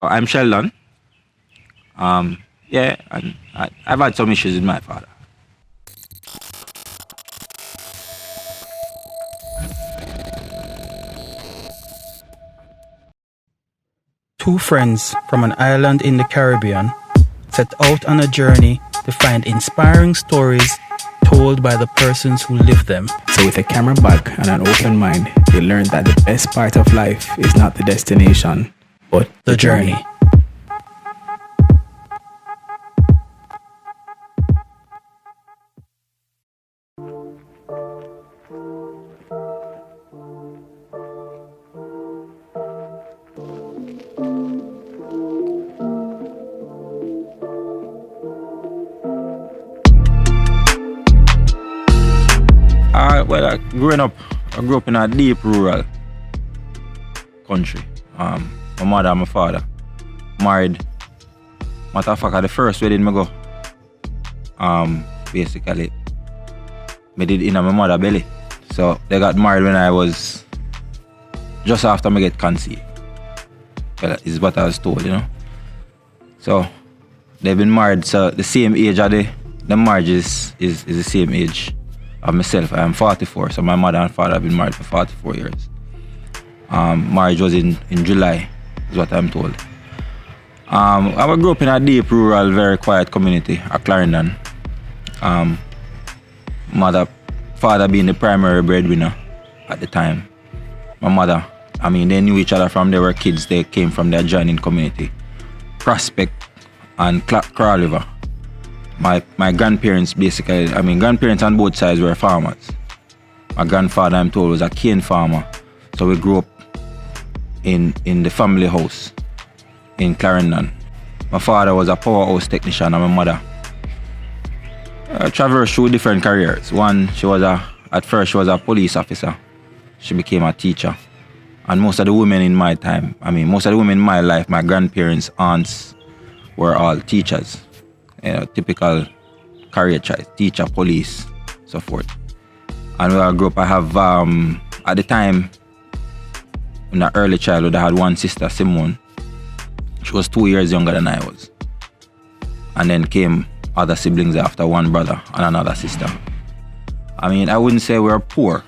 I'm Sheldon. Yeah, and I've had some issues with my father. Two friends from an island in the Caribbean set out on a journey to find inspiring stories told by the persons who live them. So with a camera bag and an open mind, you learn that the best part of life is not the destination, but The journey. I grew up in a deep rural country. My mother and my father married. Matter of fact, at the first wedding I go, basically, I did in my mother belly. So they got married when I was just after I get conceived. Well, that is what I was told, So they've been married, so the same age of the marriage is the same age of myself. I am 44, so my mother and father have been married for 44 years. Marriage was in July, is what I'm told. I grew up in a deep, rural, very quiet community at Clarendon. Father being the primary breadwinner at the time. My mother, they knew each other from they were kids. They came from the adjoining community, Prospect and Craw River. My grandparents basically, grandparents on both sides were farmers. My grandfather, I'm told, was a cane farmer. So we grew up in the family house in Clarendon. My father was a powerhouse technician and my mother traversed through different careers. One, at first she was a police officer. She became a teacher. And most of the women in my time, most of the women in my life, my grandparents, aunts, were all teachers. Typical career choice, teacher, police, so forth. And when I grew up, I have, at the time, in the early childhood, I had one sister, Simone. She was 2 years younger than I was. And then came other siblings after, one brother and another sister. I wouldn't say we're poor.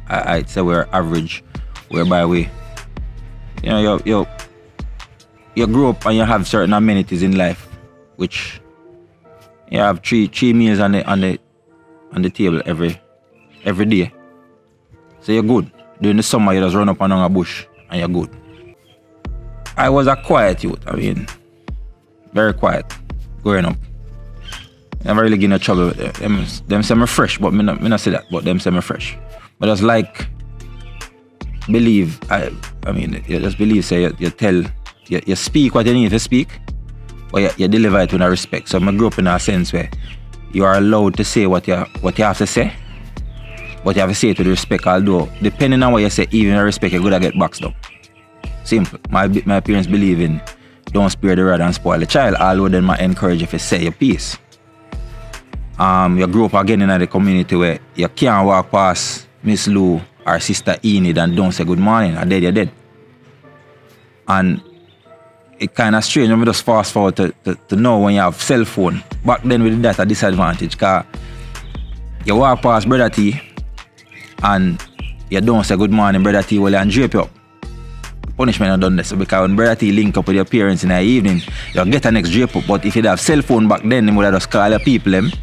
I'd say we're average, whereby you grow up and you have certain amenities in life, which you have three meals on the table every day. So you're good. During the summer, you just run up and down a bush and you're good. I was a quiet youth. Very quiet growing up. Never really get in trouble with them. Them say me fresh, but me not say that. But them say me fresh. But just like believe. You just believe. Say you speak what you need to speak, but you deliver it with a respect. So I grew up in a sense where you are allowed to say what you have to say, but you have to say it with respect. Although depending on what you say, even with respect, you're gonna get boxed up. Simple. My parents believe in don't spare the rod and spoil the child. Although then I encourage you to say your piece. You grew up again in the community where you can't walk past Miss Lou or Sister Enid and don't say good morning. And dead, you're dead. And it kind of strange when we just fast forward to know when you have cell phone. Back then with that a disadvantage, because you walk past Brother T and you don't say good morning, Brother T, well, and drape you up. Punishment not done this, because when Brother T link up with your parents in the evening, you get a next drape up. But if you'd have cell phone back then, you would have just call your people and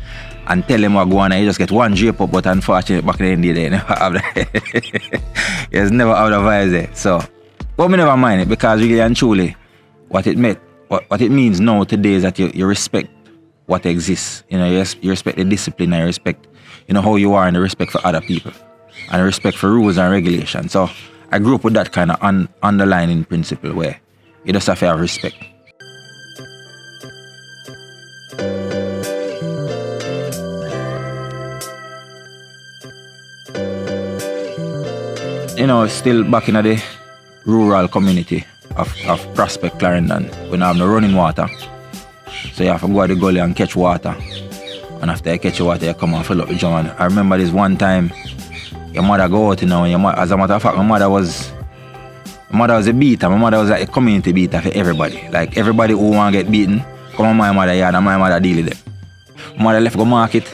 tell them what go on, and you just get one drape up. But unfortunately, back then, you never have that. You never have the vibes there. So, but me never mind it, because really and truly, what it means now today is that you respect what exists. You respect the discipline, and you respect, how you are, and the respect for other people, and the respect for rules and regulations. So I grew up with that kind of underlying principle where you just have to have respect. Still back in the rural community of Prospect, Clarendon, we don't have no running water. So you have to go to the gully and catch water. And after you catch water, you come and fill up the drum. I remember this one time, your mother go out, as a matter of fact, my My mother was a beater. My mother was like a community beater for everybody. Like everybody who want to get beaten, come on my mother yard and my mother deal with them. My mother left go market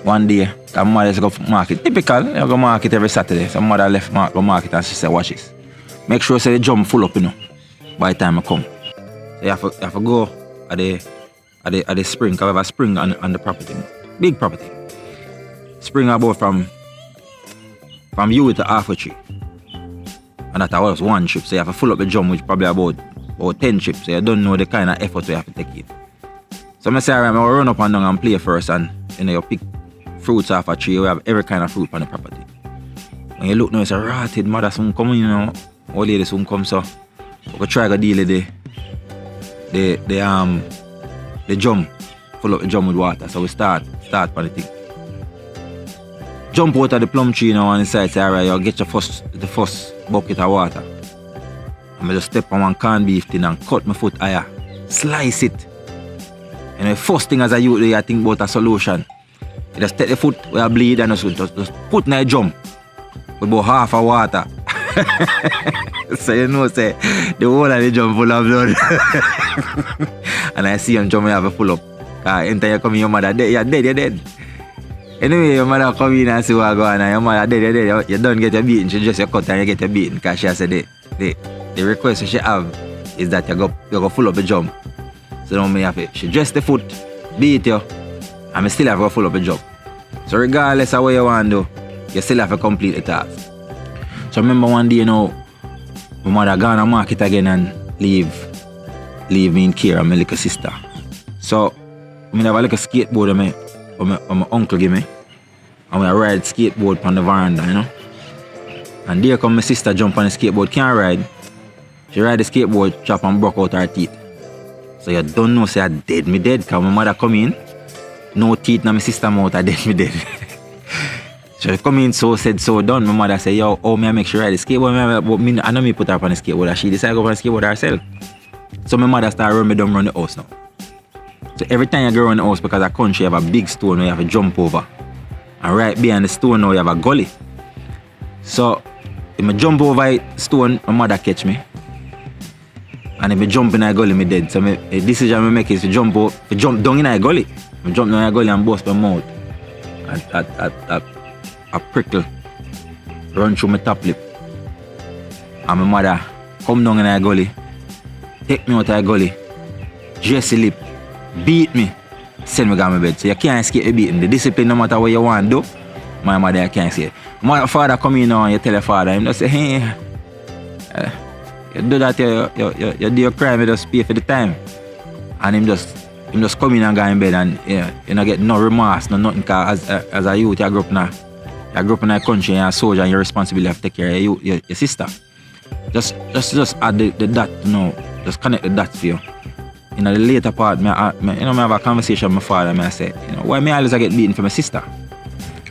one day. My mother used to go market. Typical, you go market every Saturday. So my mother left go market and she said, watch this. Make sure say the drum full up, by the time I come. So you have to go at the spring, because we have a spring on the property. Big property. Spring about from you to half a tree. And that was one trip. So you have to fill up the drum, which probably about 10 trips. So you don't know the kind of effort you have to take in. So I say, alright, I'll run up and down and play first, and you pick fruits off a tree. We have every kind of fruit on the property. When you look now, it's a rotted mother soon coming, old lady soon come, so we try to deal with the drum, fill up the drum with water. So we start on the thing. Jump out of the plum tree on the side, say, alright, you get the first bucket of water. And I just step on one corned beef thing and cut my foot higher, slice it. And the first thing as a youth, I think about a solution. You just take the foot where I bleed and just put in a drum with about half of water. So say, the whole of the drum full of blood. And I see him drum, you have a full up. Enter you come in, your mother dead, you're dead. Anyway, your mother come in and see what go on, and your mother dead. You don't get your beating, she just your cut and you get your beating. Because she said the request she have is that you go full up the drum. So now me have it. She dress the foot, beat you, and I still have to full up the job. So regardless of what you want to do, you still have to complete the task. So I remember one day, my mother gone to market again and leave me in care of my little sister. So I have a little skateboard my uncle give me, and I ride skateboard on the veranda, And there come my sister jump on the skateboard, can't ride. She ride the skateboard, chop and broke out her teeth. So you don't know, say I dead, because my mother come in, no teeth in my sister mouth, I dead. So she come in, so said, so done. My mother say, yo, may I make sure I ride the skateboard? I know me put her up on the skateboard, and she decided to go on the skateboard herself. So my mother started running me down around the house now. So every time you go around the house, because the country you have a big stone where you have to jump over. And right behind the stone now you have a gully. So if I jump over the stone, my mother catch me. And if I jump in a gully, I'm dead. So the decision I make is to jump down in a gully. I jump down in a gully and bust my mouth. A prickle run through my top lip. And my mother come down in a gully, take me out of a gully, dress the lip, beat me, send me to my bed. So you can't escape the beating. The discipline, no matter what you want to do, my mother I can't escape. My father come in now and you tell your father, he just say, hey, you do that, you do your crime, you just pay for the time. And him just come in and go in bed and you don't get no remorse, no nothing, because as a youth, you grew up in a country, you're a soldier, and your responsibility to take care of your sister. Just add the dot, just connect the dots for you. In the later part, I have a conversation with my father, and I say, why me always get beaten for my sister?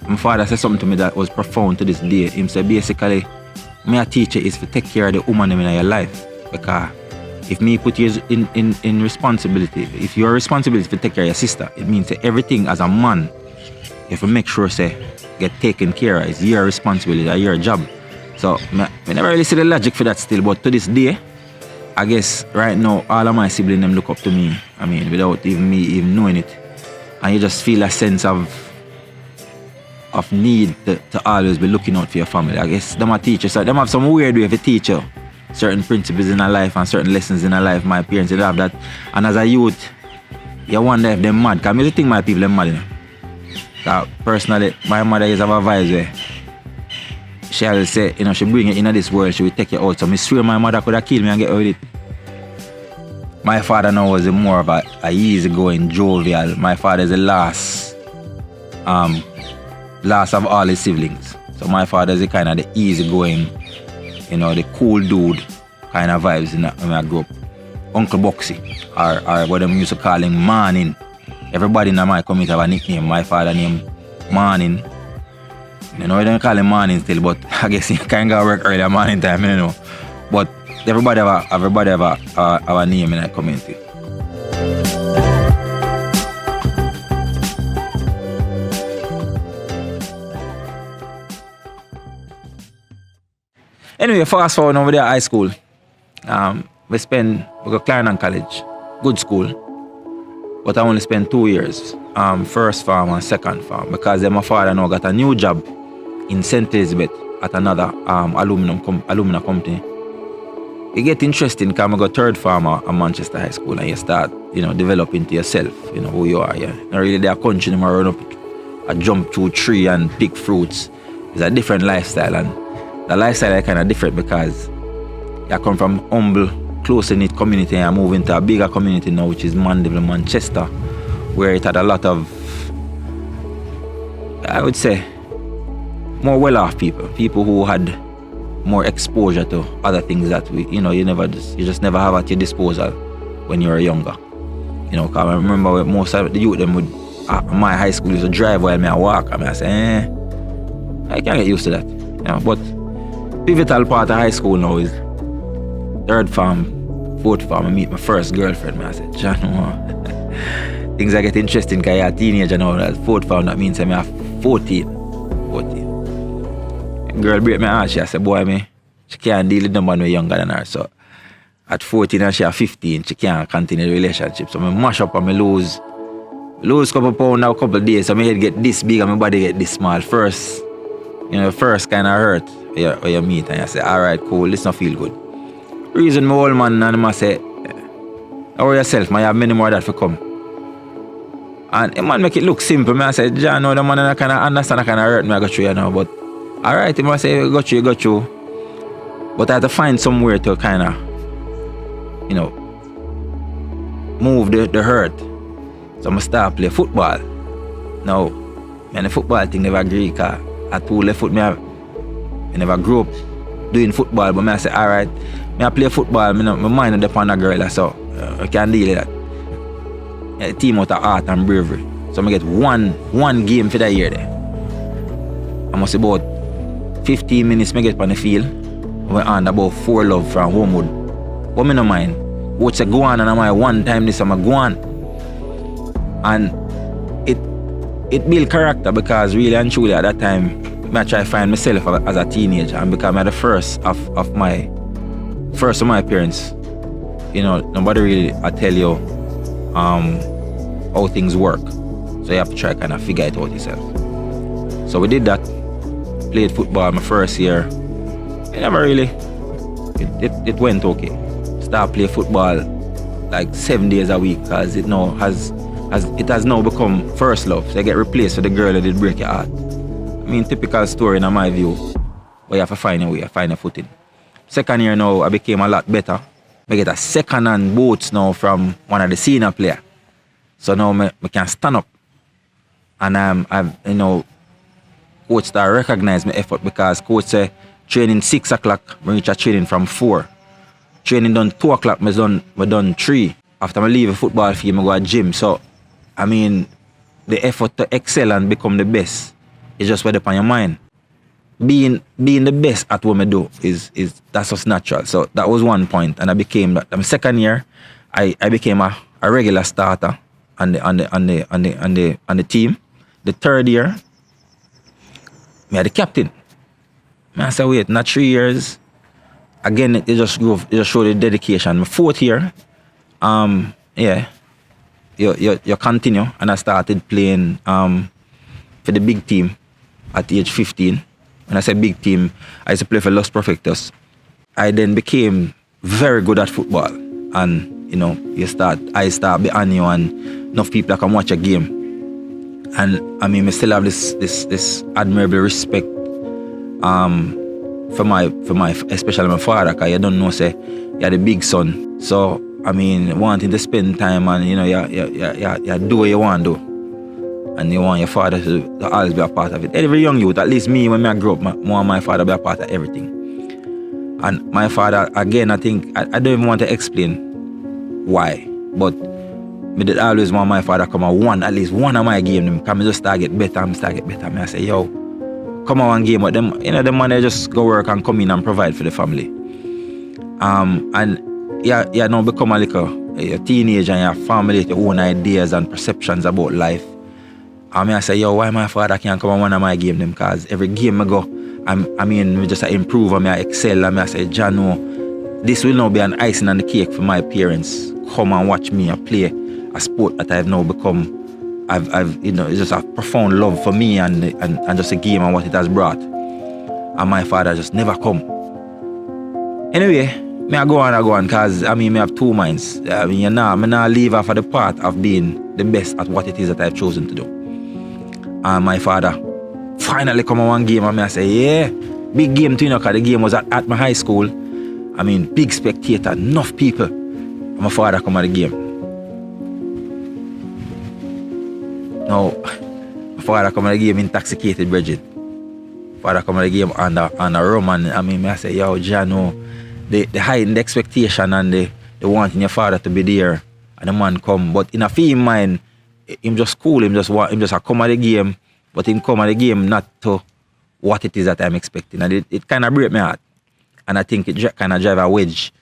My father said something to me that was profound to this day. He said, basically, my teacher is to take care of the woman in your life. Because if me put you in responsibility, if your responsibility to take care of your sister, it means that everything as a man, you have to make sure, get taken care of. It's your responsibility, it's your job. So, I never really see the logic for that still, but to this day, I guess right now, all of my siblings them look up to me. I mean, without even me even knowing it. And you just feel a sense of need to always be looking out for your family. I guess them are teachers, so them have some weird way to teach you certain principles in our life and certain lessons in our life. My parents did have that. And as a youth, you wonder if they're mad. Because I really think my people are mad, Personally, my mother is of a vibe where she always say, she bring you into this world, she will take you out. So I swear my mother could have killed me and get away with it. My father now was more of a easygoing, jovial. My father is the last of all his siblings. So my father is the kind of the easygoing, the cool dude kind of vibes when I grew up. Uncle Boxy, or what they used to call him Morning. Everybody in my community have a nickname. My father named Morning. I don't call him Morning still, but I guess he can't go work early morning time, But everybody have a name in that community. Anyway, fast forward over there at high school. We go Clarendon College. Good school. But I only spent 2 years. First farm and second farm. Because then my father now got a new job in St. Elizabeth at another alumina company. It get interesting because I go third farm at Manchester High School and you start, developing to yourself, who you are. Yeah. Not really their country, you run up, I jump through tree and pick fruits. It's a different lifestyle, and the lifestyle is kind of different because I come from humble, close-knit community and I move into a bigger community now, which is Mandeville, Manchester, where it had a lot of, I would say, more well-off people who had more exposure to other things that you just never have at your disposal when you were younger. Cause I remember most of the youth them would my high school used to drive while I walk. I say, I can't get used to that. But pivotal part of high school now is third farm, fourth farm. I meet my first girlfriend. I said, John, things are getting interesting because you're a teenager now. That fourth farm, that means I'm 14. Girl break my heart. She said, boy, she can't deal with no man younger than her. So at 14 and she at 15, she can't continue the relationship. So I mash up and I lose a couple pounds now, a couple of days. So my head get this big and my body get this small. First kind of hurt when you meet and you say, all right, cool, this not feel good. Reason my old man and I say, how are yourself, man, you have many more that for come. And the man make it look simple. I say, John, no, the man I kind of understand, I kind of hurt me, I got you now, but all right, he must say, I got you. But I had to find somewhere to kind of, move the hurt. So I start play football. Now, the football thing never agree because at two left foot, I never grew up doing football. But I say, all right, I play football, my mind is upon a girl, so I can deal with that. A team out of art and bravery. So I get one game for the year there. I must about 15 minutes I get on the field. We on about 4 love from Homewood. But I don't mind. Watch go on and I'm one time this I'm go on. And it build character because really and truly at that time I try to find myself as a teenager and because I'm the first of my parents. Nobody really tell you how things work. So you have to try kind of figure it out yourself. So we did that. Played football my first year. It never really, it went okay. Start play football like 7 days a week because it now has now become first love. So I get replaced with the girl that did break your heart. I mean, typical story in my view. But you have to find a way, find a footing. Second year now, I became a lot better. I get a second-hand boots now from one of the senior players. So now I can stand up. And coach start recognize my effort because coach say training 6 o'clock, I reach a training from 4. Training done 2 o'clock, I done 3. After I leave the football field, I go to gym. So, I mean, the effort to excel and become the best is just right upon your mind. Being the best at what I do is that's just natural. So that was one point, and I became that. My second year, I became a regular starter on the team. The third year, I had the captain. I said, wait, not 3 years. Again, it just showed the dedication. My fourth year, you continue, and I started playing for the big team at age 15. When I say big team, I used to play for Los Perfectos. I then became very good at football, and I start behind you, and enough people can watch a game. And I mean, I still have this admirable respect for my especially my father, because you don't know, say you're the big son. So I mean, wanting to spend time and you do what you want to do. And you want your father to always be a part of it. Every young youth, at least me, when I grew up, I want my father to be a part of everything. And my father, again, I think, I don't even want to explain why, but I did always want my father to come and at least one of my games, because I just start get better. I say, yo, come on one game, but them, the man, they just go work and come in and provide for the family. And now become a teenager and you formulate your own ideas and perceptions about life. I say, yo, why my father can't come on one of my games? Because every game I go, I mean, we just improve and I excel and I say, John, no, this will now be an icing on the cake for my parents. Come and watch me play a sport that I've now become. I've it's just a profound love for me and just a game and what it has brought. And my father just never come. Anyway, I go on, cause I mean, I have two minds. I mean, I now leave off of the part of being the best at what it is that I've chosen to do. And my father finally come on one game and I say, yeah, big game too, cause the game was at my high school. I mean, big spectator, enough people. And my father come at the game. Now, my father come at the game intoxicated, Bridget. Father come at the game on a rum, and I mean, I say, yo, John, no, the hiding the expectation and the wanting your father to be there, and the man come, but in a feel mind, him just cool, him just come at the game, but him come at the game not to what it is that I'm expecting, and it kind of break my heart, and I think it kind of drive a wedge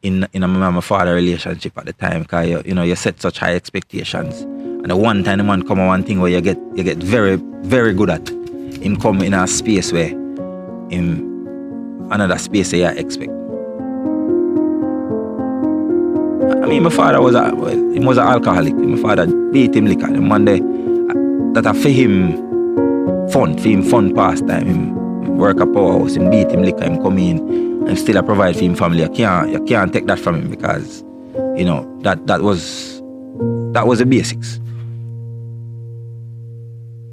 in my father relationship at the time, because you set such high expectations, and the one time the man come at one thing where you get very, very good at. Him come in a space where another space where you expect. I mean, my father was an alcoholic. My father beat him liquor. The man there, that for him fun pastime. Him work a powerhouse, him beat him liquor, him come in and still provide for him family. You can't take that from him because that was the basics.